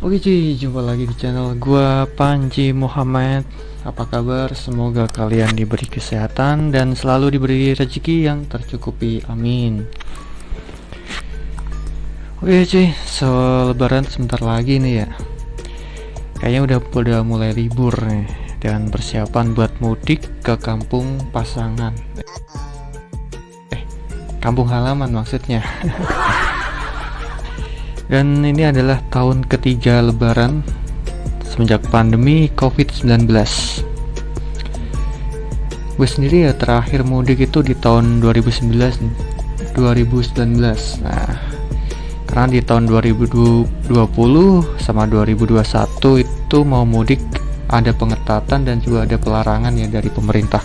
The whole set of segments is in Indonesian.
Oke cuy, jumpa lagi di channel gua Panji Muhammad. Apa kabar? Semoga kalian diberi kesehatan dan selalu diberi rezeki yang tercukupi, amin. Oke cuy, lebaran sebentar lagi nih ya. Kayaknya udah mulai libur nih dan persiapan buat mudik ke kampung pasangan. Kampung halaman maksudnya. Dan ini adalah tahun ketiga lebaran semenjak pandemi COVID-19. Gue sendiri ya terakhir mudik itu di tahun 2019. Nah, karena di tahun 2020 sama 2021 itu mau mudik ada pengetatan dan juga ada pelarangan ya dari pemerintah.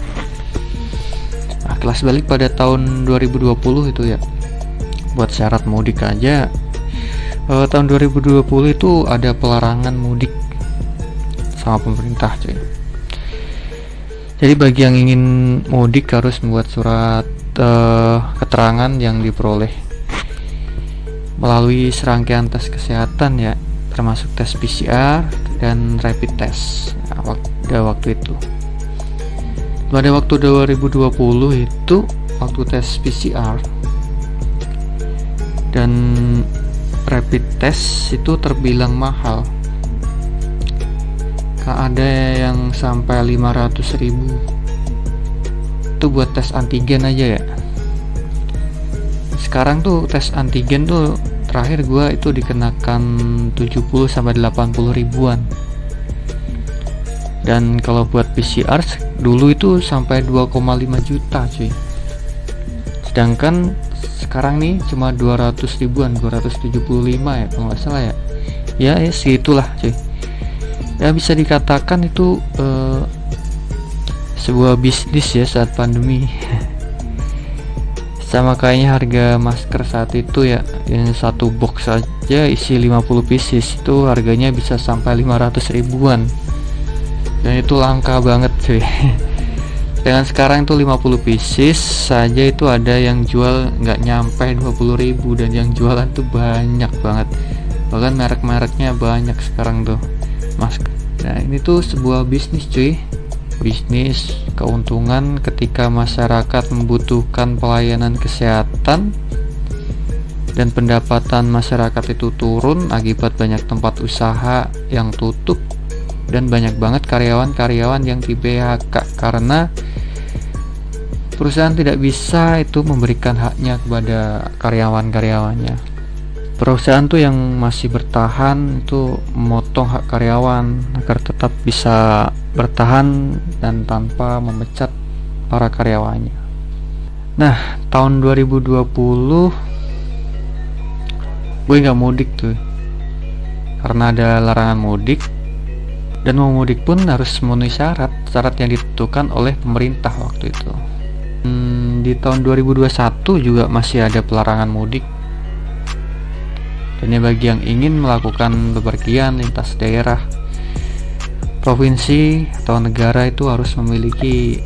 Nah, kelas balik pada tahun 2020 itu ya. Buat syarat mudik aja tahun 2020 itu ada pelarangan mudik sama pemerintah cuy. Jadi bagi yang ingin mudik harus membuat surat keterangan yang diperoleh melalui serangkaian tes kesehatan ya, termasuk tes PCR dan rapid test. Nah, pada waktu itu pada waktu 2020 itu waktu tes PCR dan rapid test itu terbilang mahal. Ada yang sampai 500.000 itu buat tes antigen aja ya. Sekarang tuh tes antigen tuh terakhir gua itu dikenakan 70 sampai 80 ribuan. Dan kalau buat PCR dulu itu sampai 2,5 juta cuy. Sedangkan sekarang nih cuma 200 ribuan, 275 ya kalau nggak salah ya segitulah cuy. Ya bisa dikatakan itu sebuah bisnis ya saat pandemi. Sama kayaknya harga masker saat itu ya, yang satu box saja isi 50 pieces itu harganya bisa sampai 500 ribuan dan itu langka banget cuy. Dengan sekarang itu 50 pieces saja itu ada yang jual nggak nyampe 20.000 dan yang jualan tuh banyak banget, bahkan merek-mereknya banyak sekarang tuh mas. Nah ini tuh sebuah bisnis cuy, bisnis keuntungan ketika masyarakat membutuhkan pelayanan kesehatan dan pendapatan masyarakat itu turun akibat banyak tempat usaha yang tutup dan banyak banget karyawan-karyawan yang di PHK karena perusahaan tidak bisa itu memberikan haknya kepada karyawan-karyawannya. Perusahaan tuh yang masih bertahan itu memotong hak karyawan agar tetap bisa bertahan dan tanpa memecat para karyawannya. Nah, tahun 2020 gue nggak mudik tuh karena ada larangan mudik, dan mau mudik pun harus memenuhi syarat yang ditentukan oleh pemerintah waktu itu. Di tahun 2021 juga masih ada pelarangan mudik. Dan bagi yang ingin melakukan bepergian lintas daerah, provinsi atau negara itu harus memiliki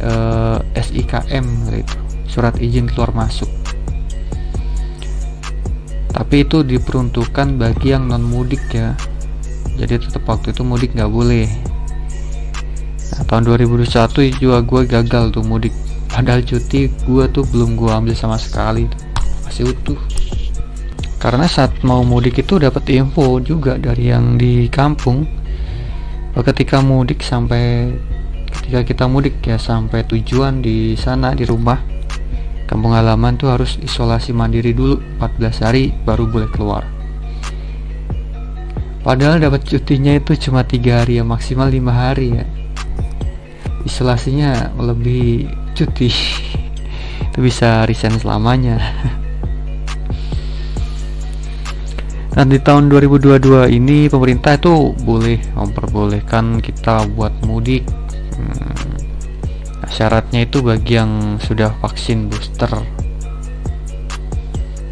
SIKM gitu, surat izin keluar masuk. Tapi itu diperuntukkan bagi yang non mudik ya. Jadi tetap waktu itu mudik nggak boleh. Nah, tahun 2021 juga gue gagal tuh mudik. Padahal cuti gue tuh belum gue ambil sama sekali, masih utuh. Karena saat mau mudik itu dapat info juga dari yang di kampung. Ketika kita mudik ya sampai tujuan di sana di rumah kampung halaman tuh harus isolasi mandiri dulu 14 hari baru boleh keluar. Padahal dapat cutinya itu cuma 3 hari ya, maksimal 5 hari ya. Isolasinya lebih cuti. Itu bisa resign selamanya. Dan di tahun 2022 ini pemerintah itu boleh memperbolehkan kita buat mudik. Nah, syaratnya itu bagi yang sudah vaksin booster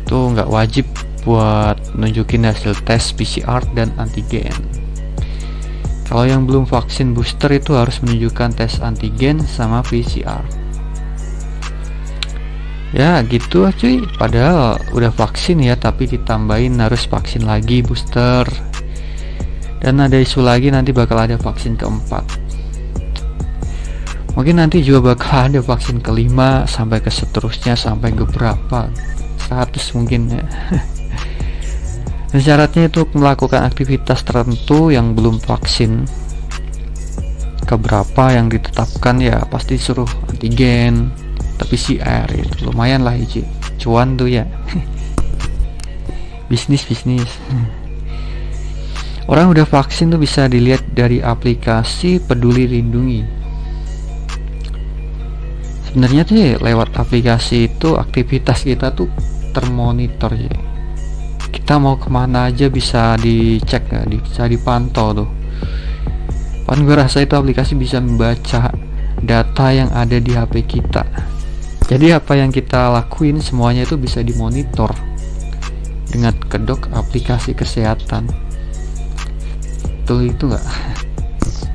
itu nggak wajib buat nunjukin hasil tes PCR dan antigen. Kalau yang belum vaksin booster itu harus menunjukkan tes antigen sama PCR. Ya gitu cuy, padahal udah vaksin ya, tapi ditambahin harus vaksin lagi booster. Dan ada isu lagi nanti bakal ada vaksin keempat. Mungkin nanti juga bakal ada vaksin kelima sampai ke seterusnya, sampai ke berapa 100 mungkin ya. Dan syaratnya itu melakukan aktivitas tertentu yang belum vaksin keberapa yang ditetapkan ya pasti suruh antigen tapi PCR itu lumayan lah hiji cuan tuh ya. bisnis orang udah vaksin tuh bisa dilihat dari aplikasi Peduli Lindungi. Sebenarnya tuh lewat aplikasi itu aktivitas kita tuh termonitor ya, kita mau kemana aja bisa dicek ya, bisa dipantau tuh. Kan gue rasa itu aplikasi bisa membaca data yang ada di HP kita. Jadi apa yang kita lakuin semuanya itu bisa dimonitor dengan kedok aplikasi kesehatan. Betul itu nggak?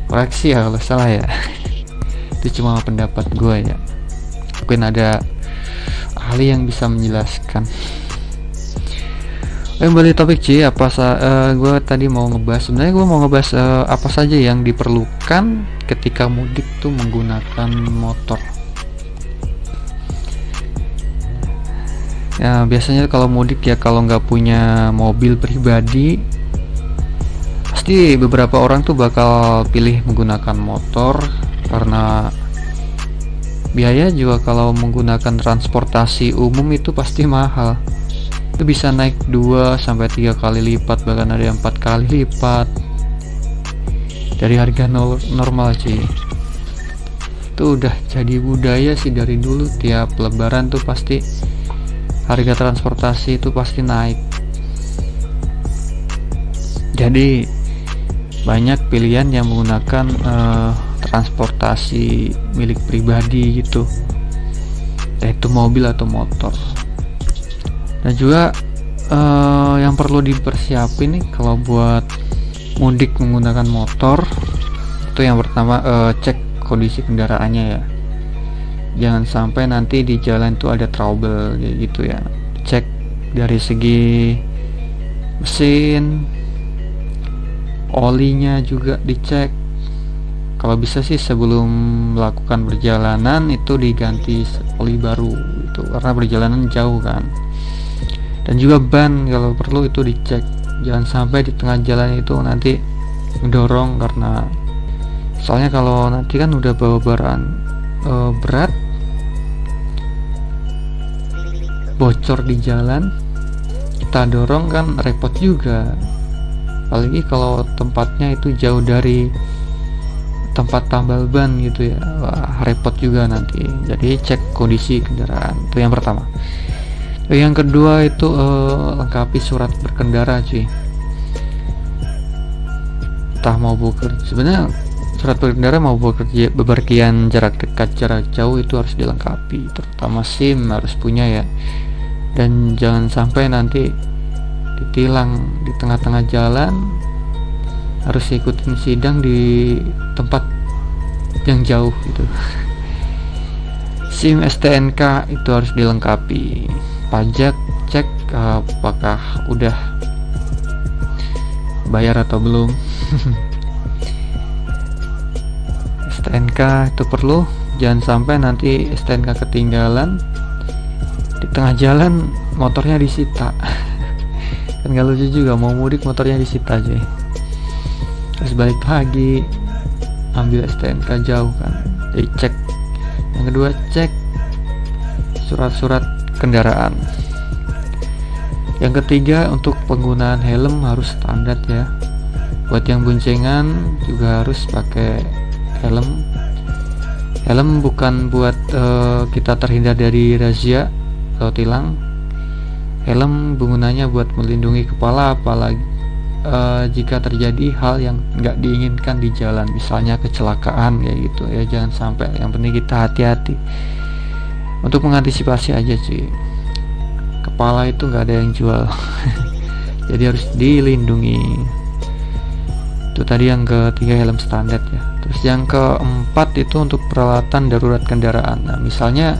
Koreksi ya kalau salah ya. Itu cuma pendapat gue ya. Mungkin ada ahli yang bisa menjelaskan. Kembali topik C, gue tadi mau ngebahas, sebenarnya gue mau ngebahas apa saja yang diperlukan ketika mudik tuh menggunakan motor. Ya biasanya kalau mudik ya, kalau nggak punya mobil pribadi pasti beberapa orang tuh bakal pilih menggunakan motor, karena biaya juga kalau menggunakan transportasi umum itu pasti mahal. Itu bisa naik 2-3 kali lipat, bahkan ada yang 4 kali lipat dari harga normal sih. Itu udah jadi budaya sih dari dulu, tiap lebaran tuh pasti harga transportasi itu pasti naik. Jadi banyak pilihan yang menggunakan transportasi milik pribadi gitu, yaitu mobil atau motor. Dan juga yang perlu dipersiapin nih kalau buat mudik menggunakan motor, itu yang pertama cek kondisi kendaraannya ya. Jangan sampai nanti di jalan tuh ada trouble kayak gitu ya. Cek dari segi mesin, olinya juga dicek. Kalau bisa sih sebelum melakukan perjalanan itu diganti oli baru itu, karena perjalanan jauh kan. Dan juga ban kalau perlu itu dicek, jangan sampai di tengah jalan itu nanti mendorong, karena soalnya kalau nanti kan udah bawa barang berat bocor di jalan, kita dorong kan repot juga, apalagi kalau tempatnya itu jauh dari tempat tambal ban gitu ya. Wah, repot juga nanti. Jadi cek kondisi kendaraan, itu yang pertama. Yang kedua itu lengkapi surat berkendara cuy. Entah mau bekerja, sebenarnya surat berkendara mau bepergian jarak dekat jarak jauh itu harus dilengkapi, terutama SIM harus punya ya. Dan jangan sampai nanti ditilang di tengah-tengah jalan, harus ikutin sidang di tempat yang jauh gitu. SIM STNK itu harus dilengkapi. Pajak cek apakah udah bayar atau belum. STNK itu perlu, jangan sampai nanti STNK ketinggalan di tengah jalan, motornya disita. Kan gak lucu juga, mau mudik motornya disita aja, terus balik lagi ambil STNK jauh kan. Jadi cek. Yang kedua cek surat-surat kendaraan. Yang ketiga untuk penggunaan helm harus standar ya. Buat yang boncengan juga harus pakai helm. Helm bukan buat kita terhindar dari razia atau tilang. Helm gunanya buat melindungi kepala, apalagi jika terjadi hal yang nggak diinginkan di jalan, misalnya kecelakaan kayak gitu ya. Jangan sampai, yang penting kita hati-hati. Untuk mengantisipasi aja sih, kepala itu nggak ada yang jual. Jadi harus dilindungi. Itu tadi yang ketiga, helm standar ya. Terus yang keempat itu untuk peralatan darurat kendaraan. Nah misalnya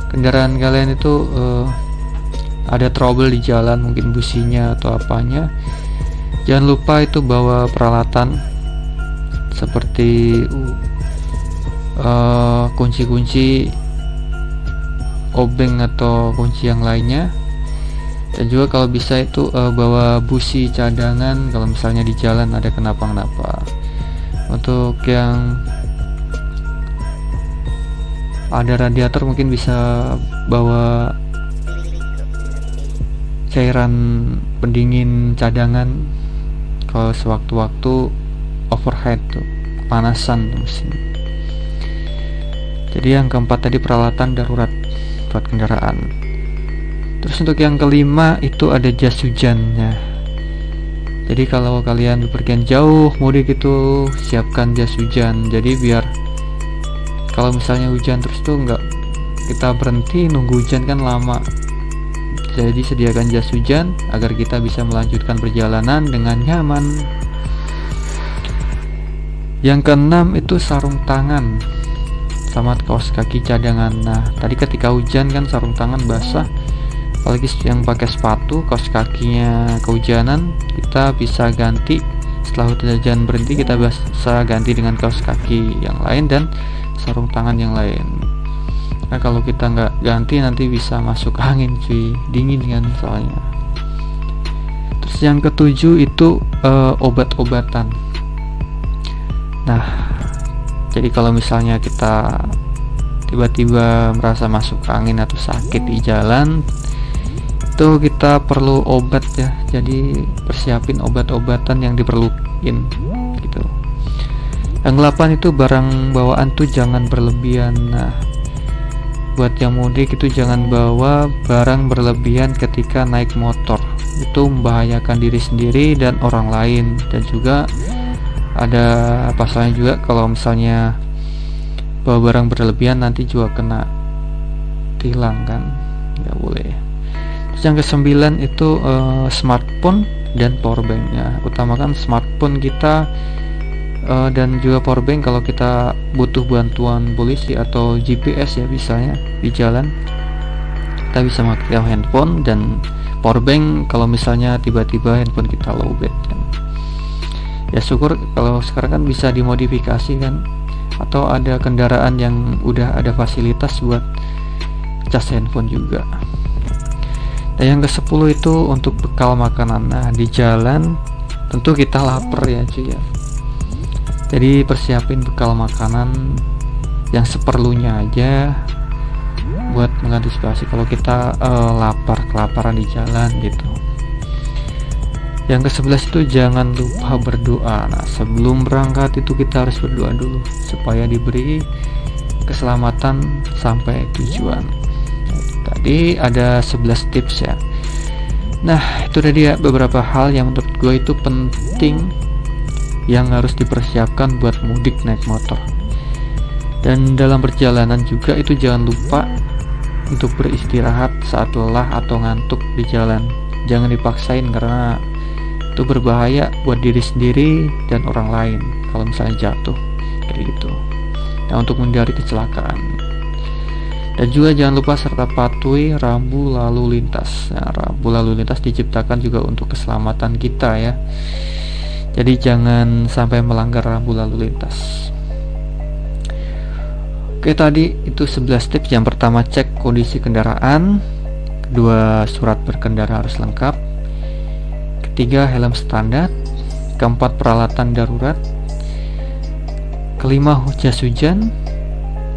kendaraan kalian itu ada trouble di jalan, mungkin businya atau apanya, Jangan lupa itu bawa peralatan seperti kunci-kunci, obeng atau kunci yang lainnya. Dan juga kalau bisa itu bawa busi cadangan kalau misalnya di jalan ada kenapa-kenapa. Untuk yang ada radiator mungkin bisa bawa cairan pendingin cadangan kalau sewaktu-waktu overhead tuh panasan mesin. Jadi yang keempat tadi peralatan darurat buat kendaraan. Terus untuk yang kelima itu ada jas hujannya. Jadi kalau kalian bepergian jauh mudik itu siapkan jas hujan. Jadi biar kalau misalnya hujan terus tuh nggak kita berhenti nunggu hujan kan lama. Jadi sediakan jas hujan agar kita bisa melanjutkan perjalanan dengan nyaman. Yang keenam itu sarung tangan sama kaos kaki cadangan. Nah, tadi ketika hujan kan sarung tangan basah, apalagi yang pakai sepatu, kaos kakinya kehujanan, kita bisa ganti setelah hujan berhenti, kita bisa ganti dengan kaos kaki yang lain dan sarung tangan yang lain. Nah kalau kita nggak ganti nanti bisa masuk angin cuy, dingin kan soalnya. Terus yang ketujuh itu obat-obatan. Nah jadi kalau misalnya kita tiba-tiba merasa masuk angin atau sakit di jalan, itu kita perlu obat ya. Jadi persiapin obat-obatan yang diperlukan gitu. Yang 8 itu barang bawaan tuh jangan berlebihan. Nah buat yang mudik itu jangan bawa barang berlebihan ketika naik motor, itu membahayakan diri sendiri dan orang lain. Dan juga ada pasalnya juga kalau misalnya bawa barang berlebihan nanti juga kena tilang kan, nggak boleh. Terus yang ke-9 itu smartphone dan powerbanknya. Utamakan smartphone kita dan juga powerbank kalau kita butuh bantuan polisi atau GPS ya, misalnya di jalan kita bisa pakai handphone, dan powerbank kalau misalnya tiba-tiba handphone kita lowbat kan. Ya syukur kalau sekarang kan bisa dimodifikasi kan, atau ada kendaraan yang udah ada fasilitas buat cas handphone juga. Dan yang ke-10 itu untuk bekal makanan. Nah di jalan tentu kita lapar ya cuy ya, jadi persiapin bekal makanan yang seperlunya aja buat mengantisipasi kalau kita kelaparan di jalan gitu. Yang ke-11 itu jangan lupa berdoa. Nah sebelum berangkat itu kita harus berdoa dulu supaya diberi keselamatan sampai tujuan. Tadi ada 11 tips ya. Nah itu tadi ya beberapa hal yang menurut gue itu penting yang harus dipersiapkan buat mudik naik motor. Dan dalam perjalanan juga itu jangan lupa untuk beristirahat saat lelah atau ngantuk di jalan. Jangan dipaksain karena itu berbahaya buat diri sendiri dan orang lain kalau misalnya jatuh kayak gitu. Nah untuk menghindari kecelakaan. Dan juga jangan lupa serta patuhi rambu lalu lintas. Nah, rambu lalu lintas diciptakan juga untuk keselamatan kita ya. Jadi jangan sampai melanggar rambu lalu lintas. Oke tadi itu 11 tips. Yang pertama cek kondisi kendaraan, kedua surat berkendara harus lengkap, ketiga helm standar, keempat peralatan darurat, kelima jas hujan,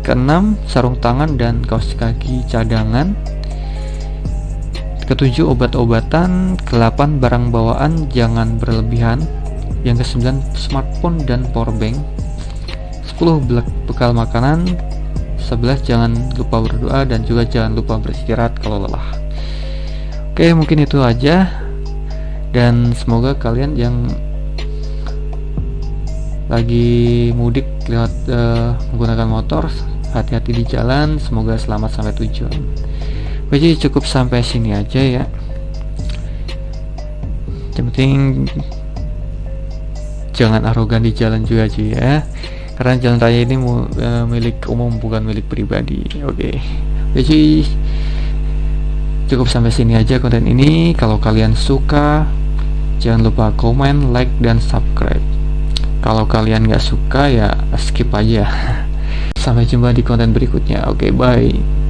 keenam sarung tangan dan kaos kaki cadangan, ketujuh obat-obatan, ke-8 barang bawaan jangan berlebihan, yang ke-9 smartphone dan powerbank, 10 bekal makanan, 11 jangan lupa berdoa, dan juga jangan lupa beristirahat kalau lelah. Oke mungkin itu aja, dan semoga kalian yang lagi mudik lewat menggunakan motor hati-hati di jalan, semoga selamat sampai tujuan. Jadi cukup sampai sini aja ya. Yang penting jangan arogan di jalan juga cuy ya, karena jalan raya ini milik umum bukan milik pribadi. Oke. Jadi cukup sampai sini aja konten ini. Kalau kalian suka Jangan lupa komen, like, dan subscribe. Kalau kalian nggak suka ya skip aja. Sampai jumpa di konten berikutnya. Oke, bye.